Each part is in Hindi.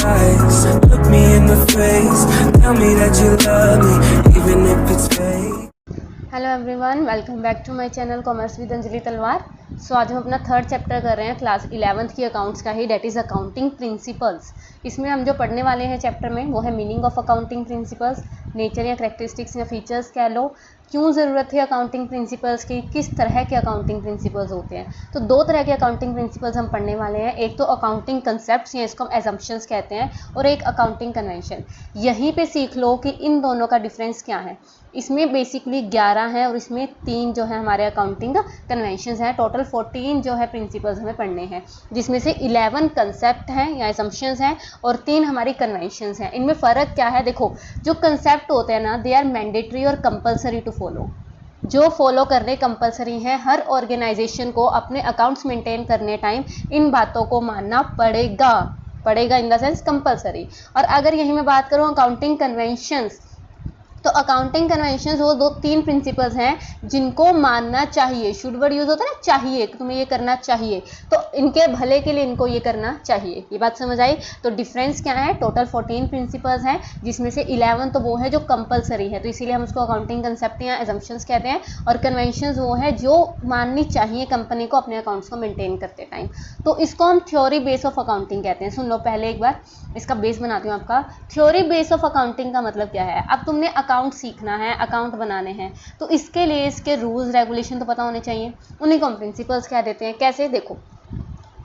lies. Look me in the face, tell me that you love me, even if it's fake. Hello everyone, welcome back to my channel commerce with Anjali Talwar. So आज हम अपना थर्ड चैप्टर कर रहे हैं क्लास 11th की अकाउंट्स का ही, डेट इज़ अकाउंटिंग प्रिंसिपल्स। इसमें हम जो पढ़ने वाले हैं चैप्टर में वो है meaning of accounting principles, nature या करेक्टरिस्टिक्स या फीचर्स कह लो, क्यों ज़रूरत है अकाउंटिंग प्रिंसिपल्स की, किस तरह के अकाउंटिंग प्रिंसिपल्स होते हैं। तो दो तरह के अकाउंटिंग प्रिंसिपल्स हम पढ़ने वाले हैं, एक तो अकाउंटिंग कंसेप्ट्स या इसको हम एजम्पशंस कहते हैं, और एक अकाउंटिंग कन्वेंशन। यहीं पे सीख लो कि इन दोनों का डिफरेंस क्या है। इसमें बेसिकली 11 है और इसमें 3 जो है हमारे अकाउंटिंग कन्वेंशंस हैं। टोटल 14 जो है प्रिंसिपल्स हमें पढ़ने हैं, जिसमें से 11 कंसेप्ट हैं या असम्पशंस हैं और 3 हमारी कन्वेंशंस हैं। इनमें फ़र्क क्या है, देखो जो कंसेप्ट होते हैं ना, दे आर मैंडेटरी और कंपलसरी टू फॉलो। जो फॉलो करने कंपलसरी हैं, हर ऑर्गेनाइजेशन को अपने अकाउंट्स मेंटेन करने टाइम इन बातों को मानना पड़ेगा इन द सेंस कंपलसरी। और अगर यही मैं बात करूँ अकाउंटिंग कन्वेंशंस, तो अकाउंटिंग कन्वेंशंस वो 2-3 प्रिंसिपल्स हैं जिनको मानना चाहिए। शुड वर्ड यूज होता है ना, चाहिए, तुम्हें ये करना चाहिए, तो इनके भले के लिए इनको ये करना चाहिए। ये बात समझ आई। तो डिफरेंस क्या है, टोटल 14 प्रिंसिपल्स हैं, जिसमें से 11 तो वो है जो कंपलसरी है, तो इसीलिए हम उसको अकाउंटिंग कंसेप्ट या एजम्पशंस कहते हैं, और कन्वेंशंस वो है जो माननी चाहिए कंपनी को अपने अकाउंट्स को मेंटेन करते टाइम। तो इसको हम थ्योरी बेस ऑफ अकाउंटिंग कहते हैं। सुन लो पहले एक बार, इसका बेस बनाती हूँ आपका। थ्योरी बेस ऑफ अकाउंटिंग का मतलब क्या है, अब तुमने अकाउंट सीखना है, अकाउंट बनाने हैं, तो इसके लिए इसके रूल्स रेगुलेशन तो पता होने चाहिए, उन्हीं को हम प्रिंसिपल्स कह देते हैं। कैसे, देखो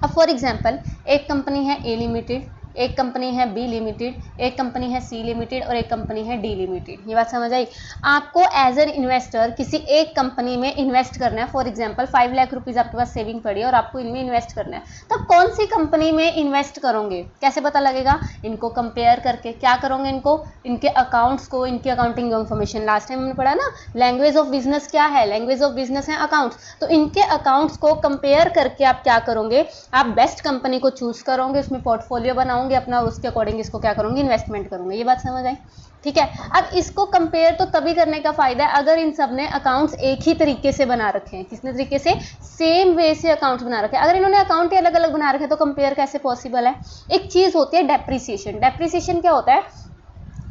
अब फॉर एग्जांपल एक कंपनी है ए लिमिटेड, एक कंपनी है बी लिमिटेड, एक कंपनी है सी लिमिटेड और एक कंपनी है डी लिमिटेड। ये बात समझ आई। आपको एज एन इन्वेस्टर किसी एक कंपनी में इन्वेस्ट करना है। फॉर एग्जांपल 5 लाख रुपीज़ आपके पास सेविंग पड़ी है और आपको इनमें इन्वेस्ट करना है, तो कौन सी कंपनी में इन्वेस्ट करोगे, कैसे पता लगेगा, इनको कंपेयर करके। क्या करोगे, इनको, इनके अकाउंट्स को, इनकी अकाउंटिंग इन्फॉर्मेशन, लास्ट टाइम हमने पढ़ा ना, लैंग्वेज ऑफ बिजनेस क्या है, लैंग्वेज ऑफ बिजनेस है अकाउंट्स, तो इनके अकाउंट्स को कंपेयर करके आप क्या करोगे, आप बेस्ट कंपनी को चूज करोगे, उसमें पोर्टफोलियो बनाओगे अपना, उसके अकॉर्डिंग इसको क्या करोगे, इन्वेस्टमेंट करोगे। ये बात समझ आई, ठीक है। अब इसको कंपेयर तो तभी करने का फायदा है अगर इन सब ने अकाउंट्स एक ही तरीके से बना रखे हैं। किसने तरीके से, सेम वे से अकाउंट्स बना रखे हैं। अगर इन्होंने अकाउंट ही अलग अलग बना रखे हैं तो कंपेयर कैसे पॉसिबल है। एक चीज होती है डेप्रिसिएशन। डेप्रिसिएशन क्या होता है,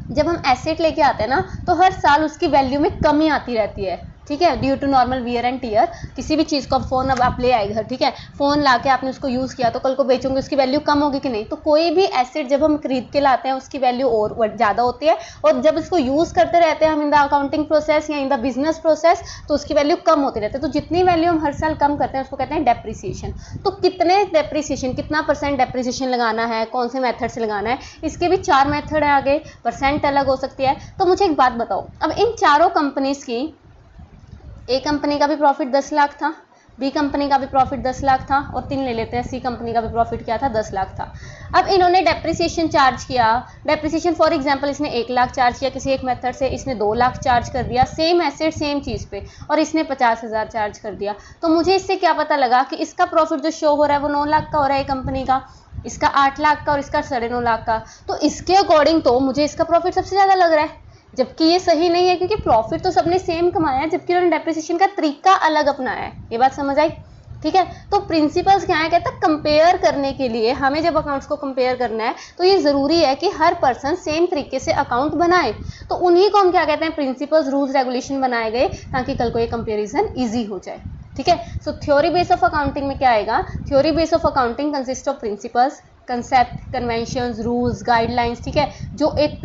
जब हम एसेट लेके आते हैं ना, तो हर साल उसकी वैल्यू में कमी आती रहती है, ठीक है, due to normal wear and tear. किसी भी चीज़ को अब फोन अब आप ले आए घर, ठीक है, फोन लाके आपने उसको यूज़ किया तो कल को बेचोगे, उसकी वैल्यू कम होगी कि नहीं। तो कोई भी एसेट जब हम खरीद के लाते हैं उसकी वैल्यू और ज़्यादा होती है, और जब इसको यूज़ करते रहते हैं हम इन द अकाउंटिंग प्रोसेस या इन द बिजनेस प्रोसेस, तो उसकी वैल्यू कम होती रहती है। तो जितनी वैल्यू हम हर साल कम करते हैं उसको कहते हैं डेप्रिसिएशन। तो कितने डेप्रिसिएशन, कितना % डेप्रिसिएशन लगाना है, कौन से मेथड से लगाना है, इसके भी 4 मेथड है आगे, परसेंट अलग हो सकती है। तो मुझे एक बात बताओ, अब इन चारों कंपनीज की, ए कंपनी का भी प्रॉफिट 10 लाख था, बी कंपनी का भी प्रॉफिट 10 लाख था, और 3 ले लेते हैं, सी कंपनी का भी प्रॉफिट क्या था, 10 लाख था। अब इन्होंने डेप्रिसिएशन चार्ज किया, डेप्रिसिएशन फॉर एग्जांपल इसने 1 लाख चार्ज किया किसी एक मेथड से, इसने 2 लाख चार्ज कर दिया सेम एसेट सेम चीज़ पे, और इसने 50,000 चार्ज कर दिया। तो मुझे इससे क्या पता लगा कि इसका प्रॉफिट जो शो हो रहा है वो 9 लाख का हो रहा है कंपनी का, इसका 8 लाख का और इसका 9.5 लाख का। तो इसके अकॉर्डिंग तो मुझे इसका प्रॉफिट सबसे ज़्यादा लग रहा है, जबकि ये सही नहीं है, क्योंकि प्रॉफिट तो सबने सेम कमाया है, जबकि उन्होंने डेप्रिसिएशन का तरीका अलग अपनाया है। ये बात समझ आई, ठीक है। तो प्रिंसिपल्स क्या है, कहता है कंपेयर करने के लिए हमें जब अकाउंट्स को कंपेयर करना है तो ये जरूरी है कि हर पर्सन सेम तरीके से अकाउंट बनाए। तो उन्हीं को हम क्या कहते हैं, प्रिंसिपल्स, रूल्स रेगुलेशन बनाए गए ताकि कल को ये कंपेरिजन ईजी हो जाए, ठीक है। सो थ्योरी बेस ऑफ अकाउंटिंग में क्या आएगा, theory base of accounting consist of principles, concept, conventions, rules, guidelines, ठीक है, जो एक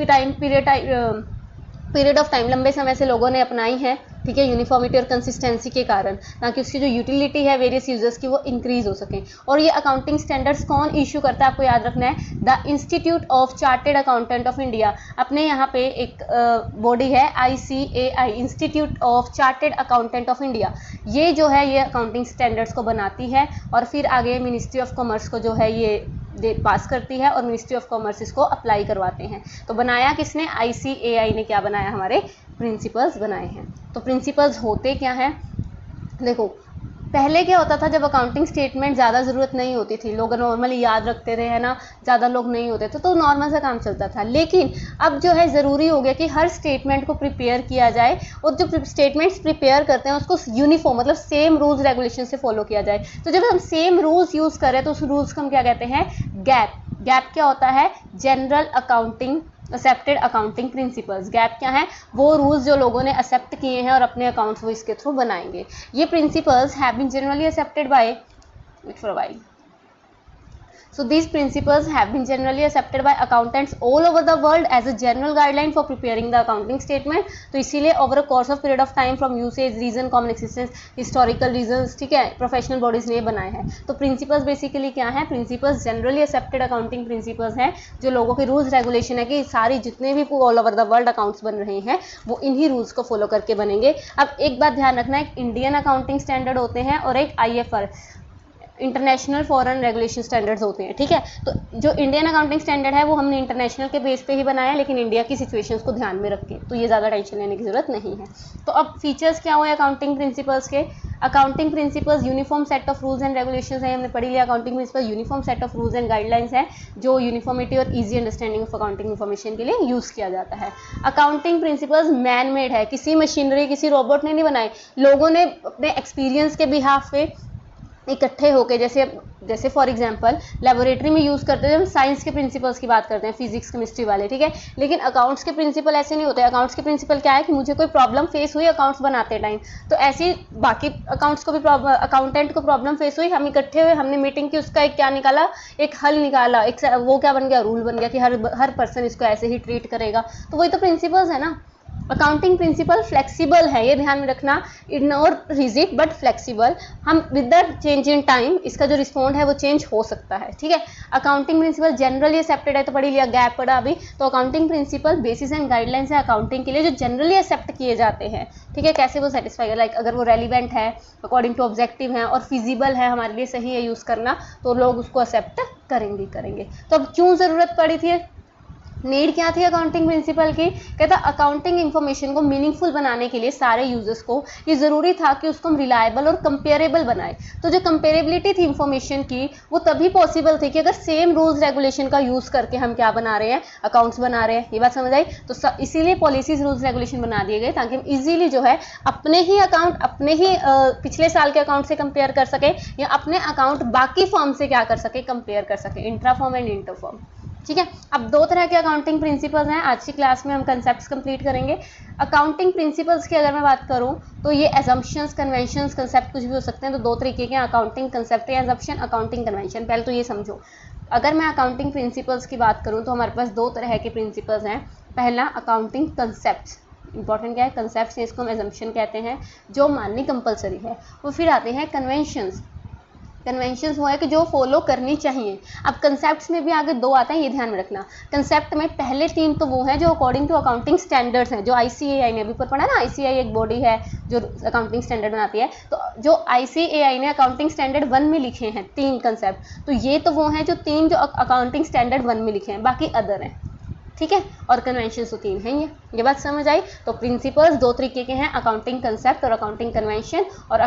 पीरियड ऑफ टाइम, लंबे समय से लोगों ने अपनाई है, ठीक है, यूनिफॉर्मिटी और कंसिस्टेंसी के कारण, ताकि उसकी जो यूटिलिटी है वेरियस यूजर्स की वो इंक्रीज हो सके। और ये अकाउंटिंग स्टैंडर्ड्स कौन इशू करता है, आपको याद रखना है, the institute of chartered accountant of India. अपने यहाँ पे एक बॉडी है ICAI, institute of chartered accountant of India. ये जो है ये अकाउंटिंग स्टैंडर्ड्स को बनाती है, और फिर आगे मिनिस्ट्री ऑफ कॉमर्स को जो है ये पास करती है, और मिनिस्ट्री ऑफ कॉमर्स इसको अप्लाई करवाते हैं। तो बनाया किसने, ICAI ने क्या बनाया, हमारे प्रिंसिपल्स बनाए हैं। तो प्रिंसिपल्स होते क्या हैं, देखो पहले क्या होता था, जब अकाउंटिंग स्टेटमेंट ज़्यादा ज़रूरत नहीं होती थी, लोग नॉर्मली याद रखते थे, है ना, ज़्यादा लोग नहीं होते थे, तो नॉर्मल सा काम चलता था। लेकिन अब जो है ज़रूरी हो गया कि हर स्टेटमेंट को प्रिपेयर किया जाए, और जो स्टेटमेंट्स प्रिपेयर करते हैं उसको यूनिफॉर्म मतलब सेम रूल्स रेगुलेशन से फॉलो किया जाए। तो जब हम सेम रूल्स यूज़ करें तो उस रूल्स को हम क्या कहते हैं, गैप। गैप क्या होता है, general accounting accepted accounting principles. Gap क्या है, वो रूल्स जो लोगों ने एक्सेप्ट किए हैं और अपने अकाउंट्स वो इसके थ्रू बनाएंगे। ये principles have been generally accepted by, wait for a while, so these principles have been generally accepted by accountants all over the world as a general guideline for preparing the accounting statement। तो इसीलिए over a course of period of time from usage, reason, common existence, historical reasons, ठीक है, प्रोफेशनल बॉडीज ने बनाए हैं। तो प्रिंसिपल्स बेसिकली क्या है, principles generally accepted accounting principles हैं, जो लोगों के रूल्स रेगुलेशन है कि सारी जितने भी all over the world accounts बन रहे हैं वो इन्हीं रूल्स को फॉलो करके बनेंगे। अब एक बात ध्यान रखना, एक इंडियन अकाउंटिंग स्टैंडर्ड होते हैं और एक IFR international foreign regulation standards होते हैं, ठीक है। तो जो इंडियन अकाउंटिंग स्टैंडर्ड है वो हमने इंटरनेशनल के बेस पे ही बनाया है, लेकिन इंडिया की सिचुएशंस को ध्यान में रख के, तो ये ज़्यादा टेंशन लेने की ज़रूरत नहीं है। तो अब फीचर्स क्या हुए अकाउंटिंग प्रिंसिपल्स के, accounting principles uniform set of rules and regulations है, हमने पढ़ी लिया। Accounting principle uniform set of rules and guidelines है जो यूनिफॉर्मिटी और easy understanding of accounting information के लिए यूज़ किया जाता है। अकाउंटिंग प्रिंसिपल्स मैन मेड है, किसी मशीनरी किसी रोबोट ने नहीं बनाए, लोगों ने अपने एक्सपीरियंस के बिहाफ पे इकट्ठे होके, जैसे फॉर एग्जांपल लेबोरेटरी में यूज़ करते हैं, हम साइंस के प्रिंसिपल्स की बात करते हैं, फिजिक्स केमिस्ट्री वाले, ठीक है। लेकिन अकाउंट्स के प्रिंसिपल ऐसे नहीं होते। अकाउंट्स के प्रिंसिपल क्या है कि मुझे कोई प्रॉब्लम फेस हुई अकाउंट्स बनाते टाइम, तो ऐसी बाकी अकाउंट्स को भी अकाउंटेंट को प्रॉब्लम फेस हुई, हम इकट्ठे हुए, हमने मीटिंग की, उसका एक क्या निकाला, एक हल निकाला, एक वो क्या बन गया, रूल बन गया कि हर पर्सन इसको ऐसे ही ट्रीट करेगा। तो वही तो प्रिंसिपल्स है ना। अकाउंटिंग प्रिंसिपल फ्लेक्सिबल है, ये ध्यान में रखना, इग्नोर रिजिड बट फ्लेक्सिबल। हम with the change in time इसका जो रिस्पॉन्ड है वो चेंज हो सकता है, ठीक है। अकाउंटिंग प्रिंसिपल जनरली एक्सेप्टेड है, तो पढ़ी लिया, गैप पढ़ा अभी। तो accounting principle basis and guidelines है अकाउंटिंग के लिए जो जनरली एक्सेप्ट किए जाते हैं, ठीक है। कैसे वो सेटिस्फाई है, लाइक अगर वो रेलिवेंट है, अकॉर्डिंग टू ऑब्जेक्टिव है और फिजिबल है, हमारे लिए सही है यूज़ करना, तो लोग उसको एक्सेप्ट करेंगे। तो अब क्यों ज़रूरत पड़ी थी, नीड क्या थी अकाउंटिंग प्रिंसिपल की, कहता अकाउंटिंग इन्फॉर्मेशन को मीनिंगफुल बनाने के लिए सारे यूजर्स को ये ज़रूरी था कि उसको हम रिलायबल और कंपेरेबल बनाए। तो जो कंपेरेबिलिटी थी इन्फॉर्मेशन की वो तभी पॉसिबल थी कि अगर सेम रूल्स रेगुलेशन का यूज़ करके हम क्या बना रहे हैं, अकाउंट्स बना रहे हैं। ये बात समझ आई। तो इसीलिए पॉलिसीज रूल्स रेगुलेशन बना दिए गए ताकि हम इजीली जो है अपने ही अकाउंट अपने ही पिछले साल के अकाउंट से कंपेयर कर सके, या अपने अकाउंट बाकी फॉर्म से क्या कर सके, कंपेयर कर सके, intra form and inter form, ठीक है। अब दो तरह के अकाउंटिंग प्रिंसिपल्स हैं, आज की क्लास में हम कंसेप्ट्स कंप्लीट करेंगे। अकाउंटिंग प्रिंसिपल्स की अगर मैं बात करूं तो ये एजम्पशंस, कन्वेंशंस, कंसेप्ट कुछ भी हो सकते हैं। तो दो तरीके के अकाउंटिंग कंसेप्ट या एजम्पशन, अकाउंटिंग कन्वेंशन। पहले तो ये समझो, अगर मैं अकाउंटिंग प्रिंसिपल्स की बात करूँ तो हमारे पास दो तरह के प्रिंसिपल्स हैं। पहला अकाउंटिंग कंसेप्ट, इंपॉर्टेंट क्या है, कंसेप्ट है, इसको हम एजम्पशन कहते हैं, जो माननी कंपलसरी है। वो फिर आते हैं कन्वेंशंस। कन्वेंशंस वो है कि जो फॉलो करनी चाहिए। अब कंसेप्ट्स में भी आगे दो आते हैं, ये ध्यान में रखना। कंसेप्ट में पहले तीन तो वो हैं जो अकॉर्डिंग टू अकाउंटिंग स्टैंडर्ड्स हैं, जो ICAI ने अभी ऊपर पढ़ा ना, ICAI एक बॉडी है जो अकाउंटिंग स्टैंडर्ड बनाती है। तो जो ICAI ने अकाउंटिंग स्टैंडर्ड 1 में लिखे हैं तीन कंसेप्ट, तो ये तो वो हैं जो तीन जो अकाउंटिंग स्टैंडर्ड 1 में लिखे हैं, बाकी अदर हैं, ठीक है। और कन्वेंशन तो तीन हैं। ये बात समझ आई। तो प्रिंसिपल्स दो तरीके के हैं, अकाउंटिंग कंसेप्ट और अकाउंटिंग कन्वेंशन, और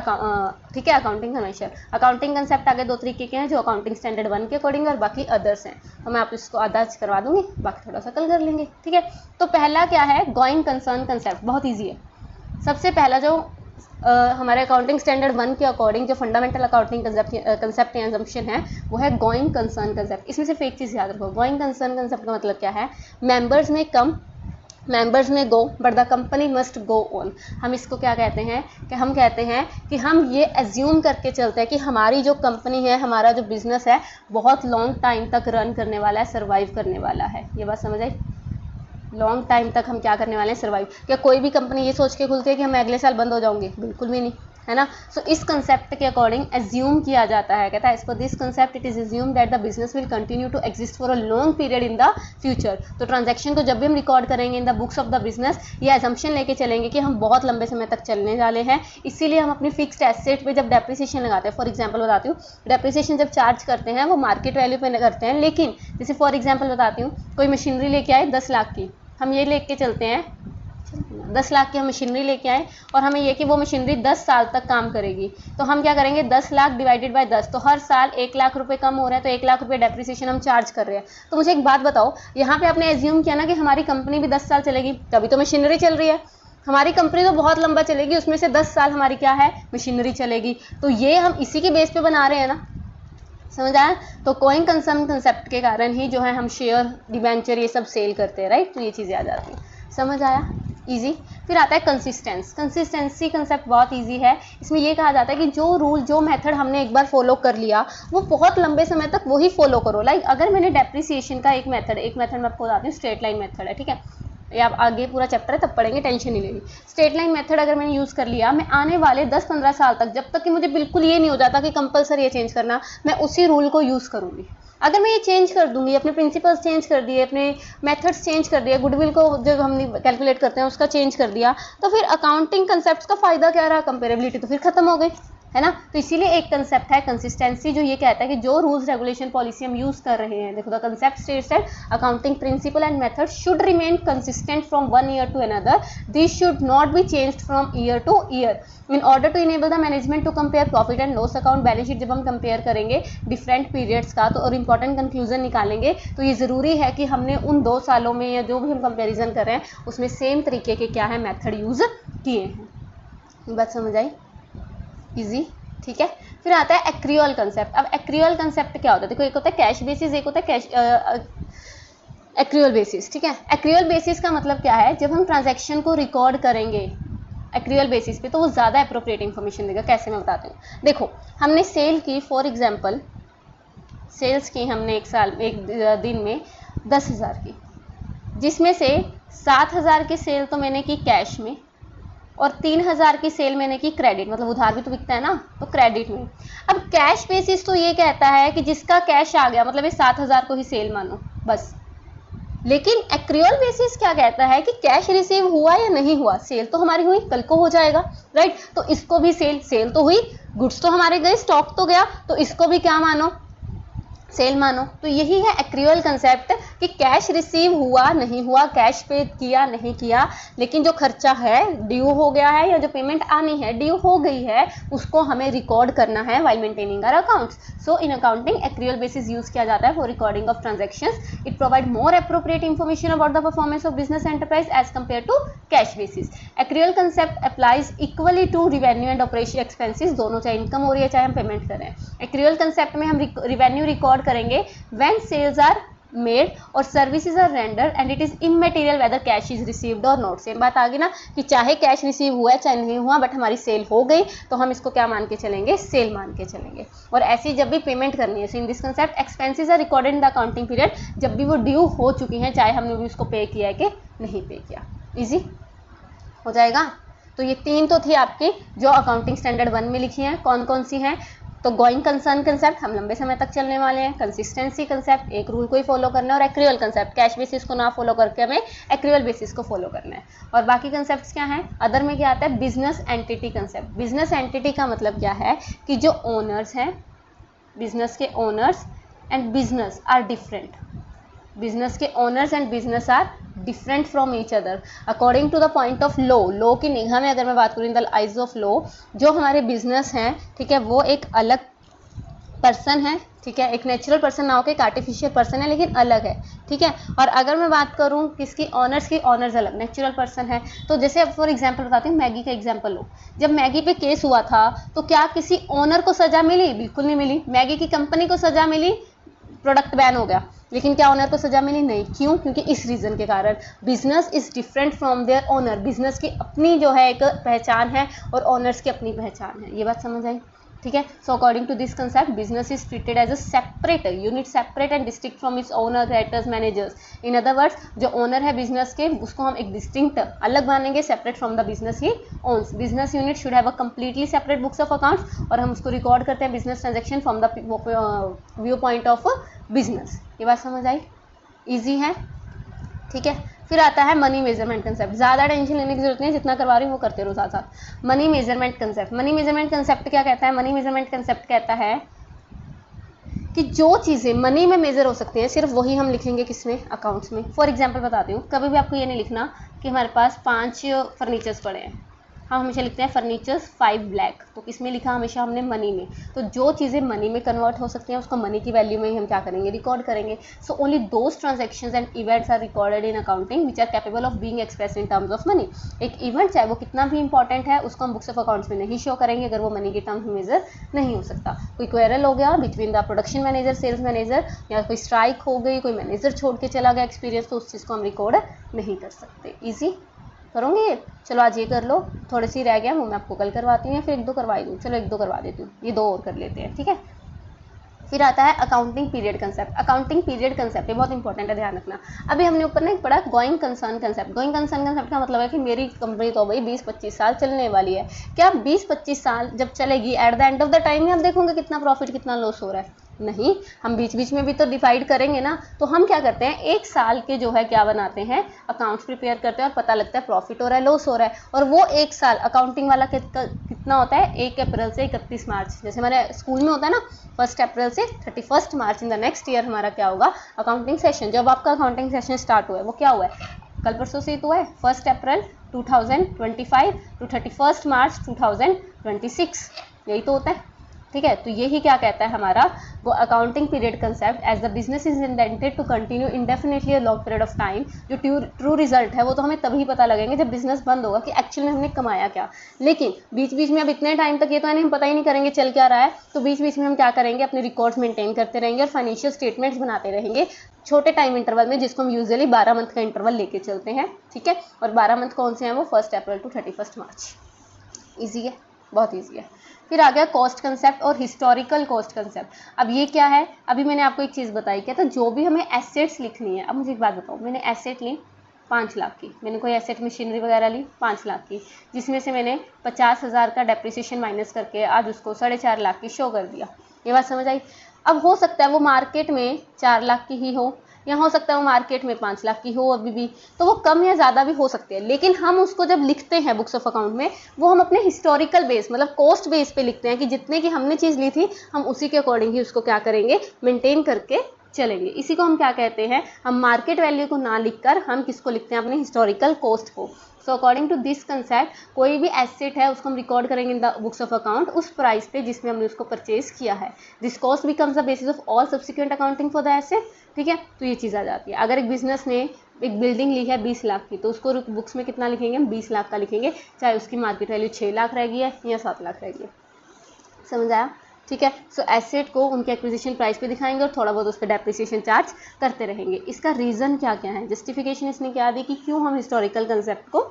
ठीक है, अकाउंटिंग कन्वेंशन। अकाउंटिंग कंसेप्ट आगे दो तरीके के हैं, जो अकाउंटिंग स्टैंडर्ड 1 के अकॉर्डिंग और बाकी अदर्स हैं। तो मैं आप इसको आधा करवा दूंगी, बाकी थोड़ा सा कल कर लेंगे, ठीक है। तो पहला क्या है, गोइंग कंसर्न कंसेप्ट, बहुत ईजी है। सबसे पहला जो हमारे अकाउंटिंग स्टैंडर्ड 1 के अकॉर्डिंग जो फंडामेंटल अकाउंटिंग कंसेप्ट या असम्पशन है वो है गोइंग कंसर्न कंसेप्ट। इसमें सिर्फ एक चीज़ याद रखो, गोइंग कंसर्न कंसेप्ट का मतलब क्या है, मेंबर्स में come, members may go, but the company must go on. हम इसको क्या कहते हैं कि हम कहते हैं कि हम ये एज्यूम करके चलते हैं कि हमारी जो कंपनी है, हमारा जो बिजनेस है, बहुत लॉन्ग टाइम तक रन करने वाला है, सर्वाइव करने वाला है। ये बात समझ आई। लॉन्ग टाइम तक हम क्या करने वाले हैं, सर्वाइव। क्या कोई भी कंपनी ये सोच के खुलती है कि हम अगले साल बंद हो जाऊंगे, बिल्कुल भी नहीं, है ना। सो इस कंसेप्ट के अकॉर्डिंग एज्यूम किया जाता है, कहता है as per this concept it is assume that the business will continue to exist for a long period in the future. तो ट्रांजैक्शन को जब भी हम रिकॉर्ड करेंगे in the books of the business, ये एजम्पशन लेके चलेंगे कि हम बहुत लंबे समय तक चलने वाले हैं। इसीलिए हम अपनी फिक्स्ड एसेट पे जब डेप्रिसिएशन लगाते हैं, फॉर एग्जाम्पल बताती हूँ, डेप्रिसिएशन जब चार्ज करते हैं वो मार्केट वैल्यू पे करते हैं। लेकिन जैसे फॉर एग्जाम्पल बताती हूँ, कोई मशीनरी लेके आए 10 लाख की, हम ये लेके चलते हैं 10 लाख की हम मशीनरी लेके आए और हमें ये कि वो मशीनरी 10 साल तक काम करेगी, तो हम क्या करेंगे 10 लाख डिवाइडेड बाय 10, तो हर साल 1 लाख रुपए कम हो रहा है, तो 1 लाख रुपए डेप्रिसिएशन हम चार्ज कर रहे हैं। तो मुझे एक बात बताओ, यहाँ पे आपने एज्यूम किया ना कि हमारी कंपनी भी 10 साल चलेगी, तभी तो मशीनरी चल रही है। हमारी कंपनी तो बहुत लंबा चलेगी, उसमें से 10 साल हमारी क्या है, मशीनरी चलेगी। तो ये हम इसी के बेस पे बना रहे हैं ना, समझ आया। तो गोइंग कंसर्न कंसेप्ट के कारण ही जो है हम शेयर, डिबेंचर ये सब सेल करते हैं, राइट। तो ये चीज़ें आ जाती हैं, समझ आया, इजी। फिर आता है कंसिस्टेंसी कंसेप्ट, बहुत इजी है। इसमें ये कहा जाता है कि जो रूल, जो मेथड हमने एक बार फॉलो कर लिया वो बहुत लंबे समय तक वही फॉलो करो। लाइक अगर मैंने डेप्रिसिएशन का एक मेथड मैं आपको बताती हूँ, स्ट्रेट लाइन मेथड है, ठीक है, ये आप आगे पूरा चैप्टर है तब पढ़ेंगे, टेंशन नहीं लेनी। स्ट्रेट लाइन मेथड अगर मैंने यूज़ कर लिया, मैं आने वाले 10-15 साल तक, जब तक कि मुझे बिल्कुल ये नहीं हो जाता कि कंपलसरी ये चेंज करना, मैं उसी रूल को यूज़ करूँगी। अगर मैं ये चेंज कर दूंगी, अपने प्रिंसिपल्स चेंज कर दिए, अपने मेथड्स चेंज कर दिए, गुडविल को जब हम कैलकुलेट करते हैं उसका चेंज कर दिया, तो फिर अकाउंटिंग कंसेप्ट्स का फायदा क्या रहा, कंपेरेबिलिटी तो फिर खत्म हो गई, है ना। तो इसीलिए एक कंसेप्ट है कंसिस्टेंसी, जो ये कहता है कि जो रूल्स रेगुलेशन पॉलिसी हम यूज कर रहे हैं, देखो the concept states that accounting principle and method should remain consistent from one year to another, this should not be changed from year to year in order to enable the management to compare profit and loss account, balance sheet जब हम कंपेयर करेंगे डिफरेंट पीरियड्स का तो और इंपॉर्टेंट कंक्लूजन निकालेंगे, तो ये ज़रूरी है कि हमने उन 2 सालों में या जो भी हम कंपेरिजन कर रहे हैं उसमें सेम तरीके के क्या है मेथड यूज़ किए हैं। बात समझ आई, इजी, ठीक है। फिर आता है एक्रियल कंसेप्ट। अब एक्रियल कंसेप्ट क्या होता है, देखो एक होता है कैश बेसिस, एक होता है कैश एक्रियल बेसिस, ठीक है। एक्रियल बेसिस का मतलब क्या है, जब हम ट्रांजैक्शन को रिकॉर्ड करेंगे एक्रियल बेसिस पे तो वो ज़्यादा अप्रोप्रिएट इन्फॉर्मेशन देगा। कैसे, मैं बताती हूँ। देखो हमने सेल की, फॉर एग्जांपल सेल्स की हमने एक दिन में 10,000 की, जिसमें से 7,000 की सेल तो मैंने की कैश में और 3,000 की सेल मैंने की क्रेडिट, मतलब उधार भी तो बिकता है ना, तो क्रेडिट में। अब कैश बेसिस तो ये कहता है कि जिसका कैश आ गया, मतलब ये 7,000 को ही सेल मानो बस। लेकिन एक्रियल बेसिस क्या कहता है कि कैश रिसीव हुआ या नहीं हुआ, सेल तो हमारी हुई, कल को हो जाएगा, राइट। तो इसको भी सेल तो हुई, गुड्स तो हमारे गए, स्टॉक तो गया, तो इसको भी क्या मानो, सेल मानो। तो यही है एक्रियल कंसेप्ट कि कैश रिसीव हुआ नहीं हुआ, कैश पे किया नहीं किया, लेकिन जो खर्चा है ड्यू हो गया है या जो पेमेंट आनी है ड्यू हो गई है, उसको हमें रिकॉर्ड करना है while maintaining our accounts. So in accounting accrual basis use किया जाता है for recording of transactions. It provide more appropriate information about the performance of business enterprise as compare to cash basis. Accrual concept applies equally to revenue and operation expenses, दोनों, चाहे इनकम हो रही है चाहे हम पेमेंट कर रहे हैं। एक्रियल कंसेप्ट में हम रिवेन्यू रिकॉर्ड करेंगे when sales are made और services are render and it is immaterial whether cash is received और नॉट। सेम बात आ गई ना कि चाहे कैश रिसीव हुआ है चाहे नहीं हुआ, बट हमारी सेल हो गई तो हम इसको क्या मान के चलेंगे, सेल मान के चलेंगे। और ऐसी जब भी पेमेंट करनी है, in this concept expenses are recorded in the accounting period, जब भी वो ड्यू हो चुकी हैं, चाहे हमने भी उसको पे किया है कि नहीं पे किया। इजी हो जाएगा। तो ये 3 तो थी आपकी जो अकाउंटिंग स्टैंडर्ड 1 में लिखी हैं। कौन कौन सी हैं, तो गोइंग कंसर्न कंसेप्ट, हम लंबे समय तक चलने वाले हैं। कंसिस्टेंसी कंसेप्ट, एक रूल को ही फॉलो करना है। और एक्रियल कंसेप्ट, कैश बेसिस को ना फॉलो करके हमें एक्रियल बेसिस को फॉलो करना है। और बाकी कंसेप्ट्स क्या हैं, अदर में क्या आता है, business entity concept. Business entity का मतलब क्या है कि जो ओनर्स हैं, बिजनेस के owners and business are different, business के owners and business are different from each other according to the point of law की निगाह में अगर मैं बात करूँ, in the eyes of law, जो हमारे बिजनेस हैं, ठीक है, वो एक अलग पर्सन है, ठीक है, एक नेचुरल पर्सन ना होकर एक आर्टिफिशियल पर्सन है, लेकिन अलग है, ठीक है। और अगर मैं बात करूं किसकी, ऑनर्स की, ऑनर्स अलग, नेचुरल पर्सन है। तो जैसे अब फॉर एग्जांपल बताती हूँ, मैगी का एग्जांपल लो। जब मैगी पे केस हुआ था तो क्या किसी ऑनर को सजा मिली? बिल्कुल नहीं मिली। मैगी की कंपनी को सजा मिली, प्रोडक्ट बैन हो गया, लेकिन क्या ऑनर को सजा मिली? नहीं। क्यों? क्योंकि इस रीजन के कारण, business is different from their owner. Business की अपनी जो है एक पहचान है और ओनर्स की अपनी पहचान है। ये बात समझ आई, ठीक है। So according to this concept, business is treated as a separate unit, separate and distinct from its owner, creditors, managers. In other words, जो ओनर है बिजनेस के, उसको हम एक डिस्टिंक्ट अलग मानेंगे, separate from the business he owns. Business unit should have a completely separate books of accounts, और हम उसको रिकॉर्ड करते हैं business transaction from the view point of business. ये बात समझ आई, ईजी है, ठीक है। फिर आता है मनी मेजरमेंट कंसेप्ट। ज़्यादा टेंशन लेने की जरूरत नहीं है, जितना करवा रही हूँ वो करते रहो साथ साथ। Money measurement concept, money measurement concept क्या कहता है? मनी मेजरमेंट कंसेप्ट कहता है कि जो चीज़ें मनी में मेज़र हो सकती हैं सिर्फ वही हम लिखेंगे किसमें, अकाउंट्स में। फॉर एग्जांपल बताती हूँ, कभी भी आपको ये नहीं लिखना कि हमारे पास 5 फर्नीचर्स पड़े हैं, हम हमेशा लिखते हैं फर्नीचर्स 5 लाख, तो किसमें लिखा हमेशा हमने, मनी में। तो जो चीज़ें मनी में कन्वर्ट हो सकती हैं उसको मनी की वैल्यू में ही हम क्या करेंगे, रिकॉर्ड करेंगे। So only those transactions and events are recorded in accounting which are capable of being express in terms of money. एक इवेंट चाहे वो कितना भी इंपॉर्टेंट है उसको हम बुक्स ऑफ अकाउंट्स में नहीं शो करेंगे अगर वो मनी के टर्म्स में मेजर नहीं हो सकता। कोई क्वेरल हो गया between the production manager, sales manager, या कोई स्ट्राइक हो गई, कोई मैनेजर छोड़ के चला गया एक्सपीरियंस, तो उस चीज़ को हम रिकॉर्ड नहीं कर सकते। ईजी करोगे ये? चलो आज ये कर लो, थोड़ी सी रह गया वो मैं आपको कल करवाती हूँ या फिर 1-2 करवा दूँ। चलो 1-2 करवा देती हूँ, ये 2 और कर लेते हैं, ठीक है। फिर आता है accounting period concept. Accounting period concept ये बहुत इंपॉर्टेंट है, ध्यान रखना। अभी हमने ऊपर ना एक पढ़ा going concern concept. Going concern concept का मतलब है कि मेरी कंपनी तो भाई 20-25 साल चलने वाली है। क्या 20-25 साल जब चलेगी, at the end of the time में हम देखोगे कितना प्रॉफिट कितना लॉस हो रहा है? नहीं, हम बीच बीच में भी तो डिवाइड करेंगे ना। तो हम क्या करते हैं, 1 साल के जो है क्या बनाते हैं, अकाउंट्स प्रिपेयर करते हैं और पता लगता है प्रॉफिट हो रहा है लॉस हो रहा है। और वो 1 साल अकाउंटिंग वाला कितना होता है, 1 अप्रैल से 31 मार्च। जैसे हमारे स्कूल में होता है ना, 1 अप्रैल से 31 मार्च इन द नेक्स्ट ईयर हमारा क्या होगा, अकाउंटिंग सेशन। जब आपका अकाउंटिंग सेशन स्टार्ट हुआ है वो क्या हुआ है, कल परसों से तो है, 1 अप्रैल 2025 टू 31 मार्च 2026, यही तो होता है, ठीक है। तो यही क्या कहता है हमारा वो accounting period concept, as the business is intended to continue indefinitely a long period of time. जो ट्रू रिजल्ट है वो तो हमें तभी पता लगेंगे जब बिजनेस बंद होगा कि एक्चुअली में हमने कमाया क्या। लेकिन बीच बीच में अब इतने टाइम तक ये तो हम पता ही नहीं करेंगे चल क्या रहा है, तो बीच बीच में हम क्या करेंगे, अपने रिकॉर्ड्स मेंटेन करते रहेंगे और फाइनेंशियल स्टेटमेंट्स बनाते रहेंगे छोटे टाइम इंटरवल में, जिसको हम यूजुअली 12 मंथ का इंटरवल लेके चलते हैं, ठीक है। और 12 मंथ कौन से हैं, वो 1 अप्रैल टू 31 मार्च। ईजी है, बहुत ईजी है। फिर आ गया कॉस्ट कंसेप्ट और हिस्टोरिकल कॉस्ट कंसेप्ट। अब ये क्या है, अभी मैंने आपको एक चीज़ बताई, क्या था, जो भी हमें एसेट्स लिखनी है। अब मुझे एक बात बताओ, मैंने एसेट ली 5 लाख की, मैंने कोई एसेट मशीनरी वगैरह ली 5 लाख की, जिसमें से मैंने 50,000 का डेप्रिसिएशन माइनस करके आज उसको 4.5 लाख की शो कर दिया। ये बात समझ आई? अब हो सकता है वो मार्केट में 4 लाख की ही हो, या हो सकता है वो मार्केट में 5 लाख की हो अभी भी, तो वो कम या ज़्यादा भी हो सकते हैं। लेकिन हम उसको जब लिखते हैं बुक्स ऑफ अकाउंट में, वो हम अपने हिस्टोरिकल बेस मतलब कॉस्ट बेस पे लिखते हैं कि जितने की हमने चीज़ ली थी हम उसी के अकॉर्डिंग ही उसको क्या करेंगे, मेंटेन करके चलेंगे। इसी को हम क्या कहते हैं, हम मार्केट वैल्यू को ना लिखकर हम किसको लिखते हैं, अपने हिस्टोरिकल कॉस्ट को। So according to this concept, कोई भी एसेट है उसको हम रिकॉर्ड करेंगे in the books of account उस प्राइस पे जिसमें हमने उसको परचेज किया है। This cost becomes the basis of all subsequent accounting for the asset, ठीक है। तो ये चीज़ आ जाती है। अगर एक बिजनेस ने एक बिल्डिंग ली है 20 लाख की, तो उसको बुक्स में कितना लिखेंगे, हम 20 लाख का लिखेंगे, चाहे उसकी मार्केट वैल्यू 6 लाख रहेगी है या 7 लाख रहेगी है। समझ आया? ठीक है। सो एसेट को उनके एक्विजिशन प्राइस पे दिखाएंगे और थोड़ा बहुत उस पर डेप्रिसिएशन चार्ज करते रहेंगे। इसका रीज़न क्या क्या है, जस्टिफिकेशन इसने क्या दी कि क्यों हम हिस्टोरिकल कंसेप्ट को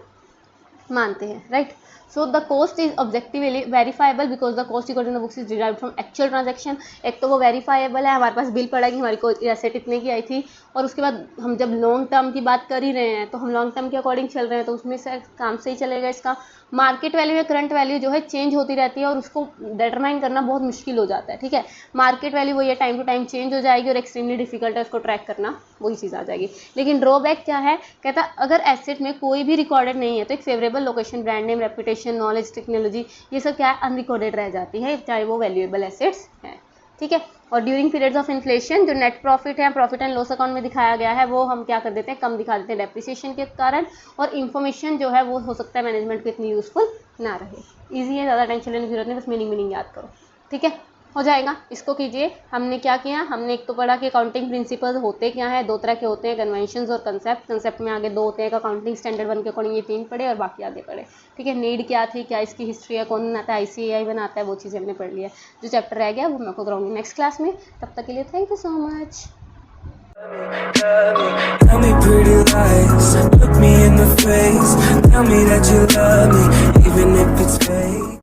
मानते हैं, right. So the cost is objectively verifiable because the cost according to the books is derived from actual transaction. एक तो वो वेरीफाइबल है, हमारे पास बिल पड़ा कि हमारी को एसेट इतने की आई थी, और उसके बाद हम जब लॉन्ग टर्म की बात कर ही रहे हैं तो हम लॉन्ग टर्म के अकॉर्डिंग चल रहे हैं, तो उसमें से काम से ही चलेगा। इसका मार्केट वैल्यू या करंट वैल्यू जो है चेंज होती रहती है और उसको डिटरमाइन करना बहुत मुश्किल हो जाता है, ठीक है। मार्केट वैल्यू वही है, टाइम टू टाइम चेंज हो जाएगी और एक्सट्रीमली डिफिकल्ट है उसको ट्रैक करना, वही चीज़ आ जाएगी। लेकिन ड्रॉबैक क्या है, कहता अगर एसेट में कोई भी रिकॉर्डेड नहीं है तो एक favourable location, brand name, reputation, knowledge, technology, ये सब क्या है, अनरिकॉर्डेड रह जाती है, चाहे वो वैल्यूएबल एसेट्स हैं, ठीक है। और ड्यूरिंग पीरियड्स ऑफ इन्फ्लेशन जो नेट प्रॉफिट है, प्रॉफिट एंड लॉस अकाउंट में दिखाया गया है, वो हम क्या कर देते हैं, कम दिखा देते हैं डेप्रिसिएशन के कारण। और इन्फॉर्मेशन जो है वो हो सकता है मैनेजमेंट को इतनी यूजफुल ना रहे। ईजी है, ज़्यादा टेंशन लेने की जरूरत नहीं, बस मीनिंग याद करो, ठीक है, हो जाएगा। इसको कीजिए। हमने क्या किया, हमने एक तो पढ़ा कि अकाउंटिंग प्रिंसिपल्स होते क्या है, 2 तरह के होते हैं, कन्वेंशंस और कंसेप्ट। कंसेप्ट में आगे 2 होते हैं, अकाउंटिंग स्टैंडर्ड 1 के अकॉर्डिंग ये 3 पढ़े और बाकी आगे पढ़े, ठीक है। नीड क्या थी, क्या इसकी हिस्ट्री है, कौन बनाता है, ICAI बनाता है, वो चीज़ें हमने पढ़ लिया। जो चैप्टर रह गया वो मैं आपको कराऊंगी नेक्स्ट क्लास में। तब तक के लिए thank you so much. Tell me pretty lies, look me in the face, tell me that you love me, even if it's fake.